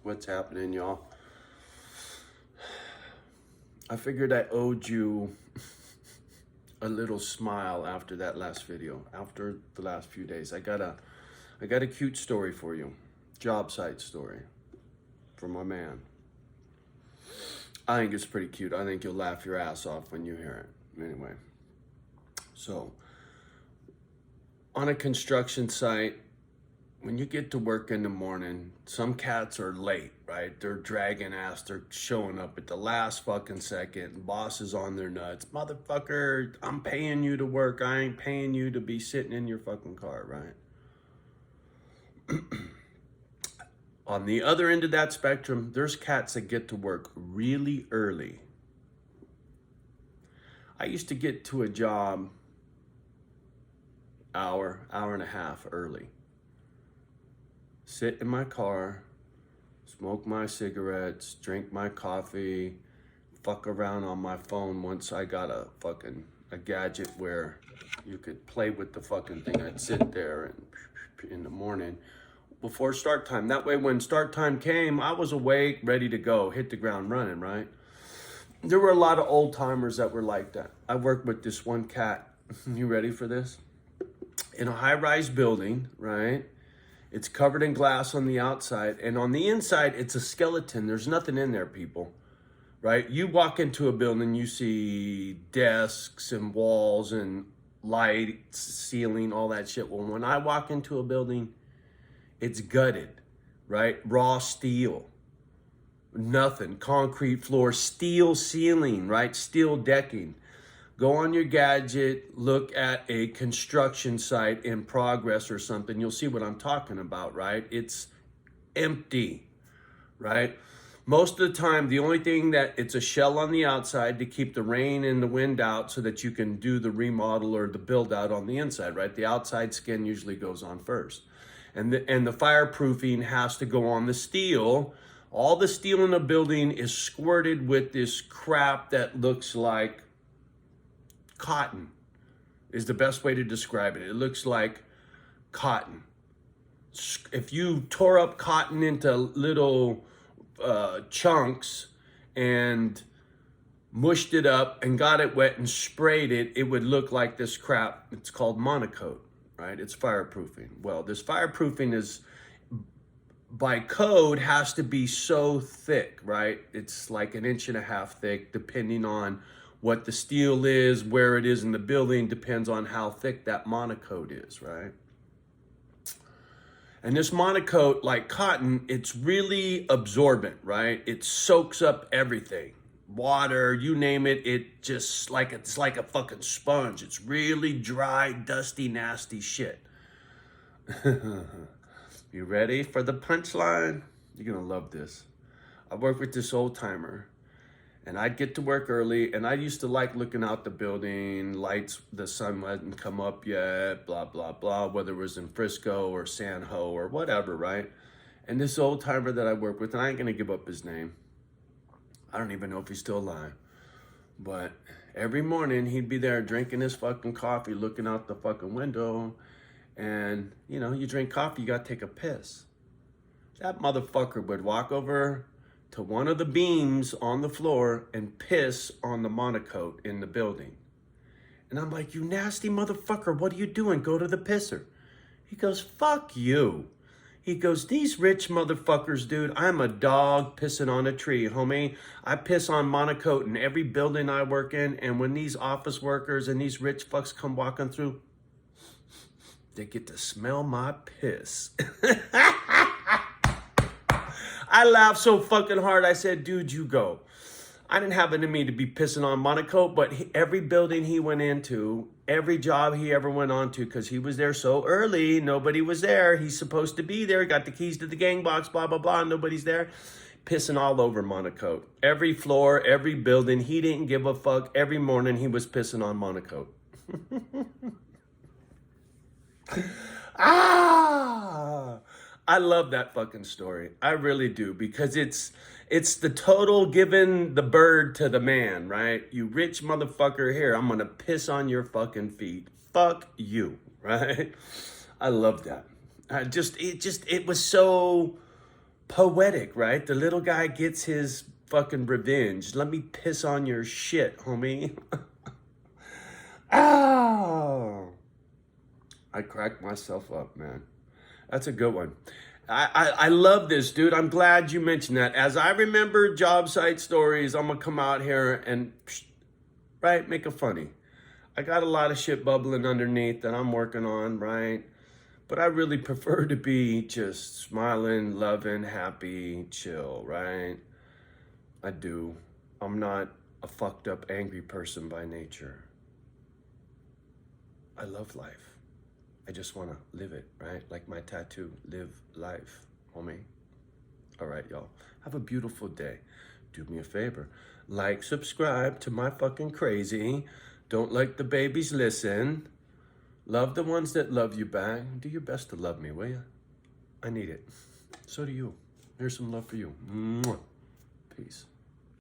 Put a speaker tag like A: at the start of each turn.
A: What's happening, y'all? I figured I owed you a little smile after that last video. After the last few days, I got a cute story for you. Job site story from my man. I think it's pretty cute. I think you'll laugh your ass off when you hear it. Anyway, so on a construction site, when you get to work in the morning, some cats are late, right? They're dragging ass. They're showing up at the last fucking second. Boss is on their nuts. Motherfucker, I'm paying you to work. I ain't paying you to be sitting in your fucking car, right? On the other end of that spectrum, there's cats that get to work really early. I used to get to a job hour and a half early. Sit in my car, smoke my cigarettes, drink my coffee, fuck around on my phone once I got a gadget where you could play with the fucking thing. I'd sit there and in the morning before start time. That way when start time came, I was awake, ready to go, hit the ground running, right? There were a lot of old timers that were like that. I worked with this one cat. You ready for this? In a high-rise building, right? It's covered in glass on the outside, and on the inside, it's a skeleton. There's nothing in there, people, right? You walk into a building, you see desks and walls and lights, ceiling, all that shit. Well, when I walk into a building, it's gutted, right? Raw steel, nothing, concrete floor, steel ceiling, right? Steel decking. Go on your gadget, look at a construction site in progress or something. You'll see what I'm talking about, right? It's empty, right? Most of the time, the only thing that it's a shell on the outside to keep the rain and the wind out so that you can do the remodel or the build out on the inside, right? The outside skin usually goes on first. And the fireproofing has to go on the steel. All the steel in the building is squirted with this crap that looks like cotton is the best way to describe it. It looks like cotton. If you tore up cotton into little chunks and mushed it up and got it wet and sprayed it, it would look like this crap. It's called Monocoat, right? It's fireproofing. Well, this fireproofing is, by code, has to be so thick, right? It's like 1.5 inches thick, depending on what the steel is, where it is in the building, depends on how thick that Monocoat is, right? And this Monocoat, like cotton, it's really absorbent, right? It soaks up everything. Water, you name it, it just like, it's like a fucking sponge. It's really dry, dusty, nasty shit. You ready for the punchline? You're gonna love this. I work with this old timer. And I'd get to work early, and I used to like looking out the building, lights, the sun hadn't come up yet, blah, blah, blah, whether it was in Frisco or San Ho or whatever, right? And this old timer that I work with, and I ain't gonna give up his name. I don't even know if he's still alive. But every morning he'd be there drinking his fucking coffee, looking out the fucking window. And, you know, you drink coffee, you gotta take a piss. That motherfucker would walk over to one of the beams on the floor and piss on the Monocoat in the building. And I'm like, you nasty motherfucker, what are you doing? Go to the pisser. He goes, fuck you. He goes, these rich motherfuckers, dude, I'm a dog pissing on a tree, homie. I piss on Monocoat in every building I work in, and when these office workers and these rich fucks come walking through, they get to smell my piss. I laughed so fucking hard. I said, dude, you go. I didn't have it in me to be pissing on Monocoat, but every building he went into, every job he ever went on to, because he was there so early, nobody was there. He's supposed to be there. Got the keys to the gang box, blah, blah, blah. Nobody's there. Pissing all over Monocoat. Every floor, every building, he didn't give a fuck. Every morning he was pissing on Monocoat. Ah! I love that fucking story. I really do, because it's the total giving the bird to the man, right? You rich motherfucker, here, I'm gonna piss on your fucking feet. Fuck you, right? I love that. It was so poetic, right? The little guy gets his fucking revenge. Let me piss on your shit, homie. Ow! I cracked myself up, man. That's a good one. I love this, dude. I'm glad you mentioned that. As I remember job site stories, I'm gonna come out here and, right, make it funny. I got a lot of shit bubbling underneath that I'm working on, right? But I really prefer to be just smiling, loving, happy, chill, right? I do. I'm not a fucked up, angry person by nature. I love life. I just want to live it, right? Like my tattoo, live life, homie. All right, y'all. Have a beautiful day. Do me a favor. Like, subscribe to my fucking crazy. Don't let the babies listen. Love the ones that love you back. Do your best to love me, will you? I need it. So do you. Here's some love for you. Mwah.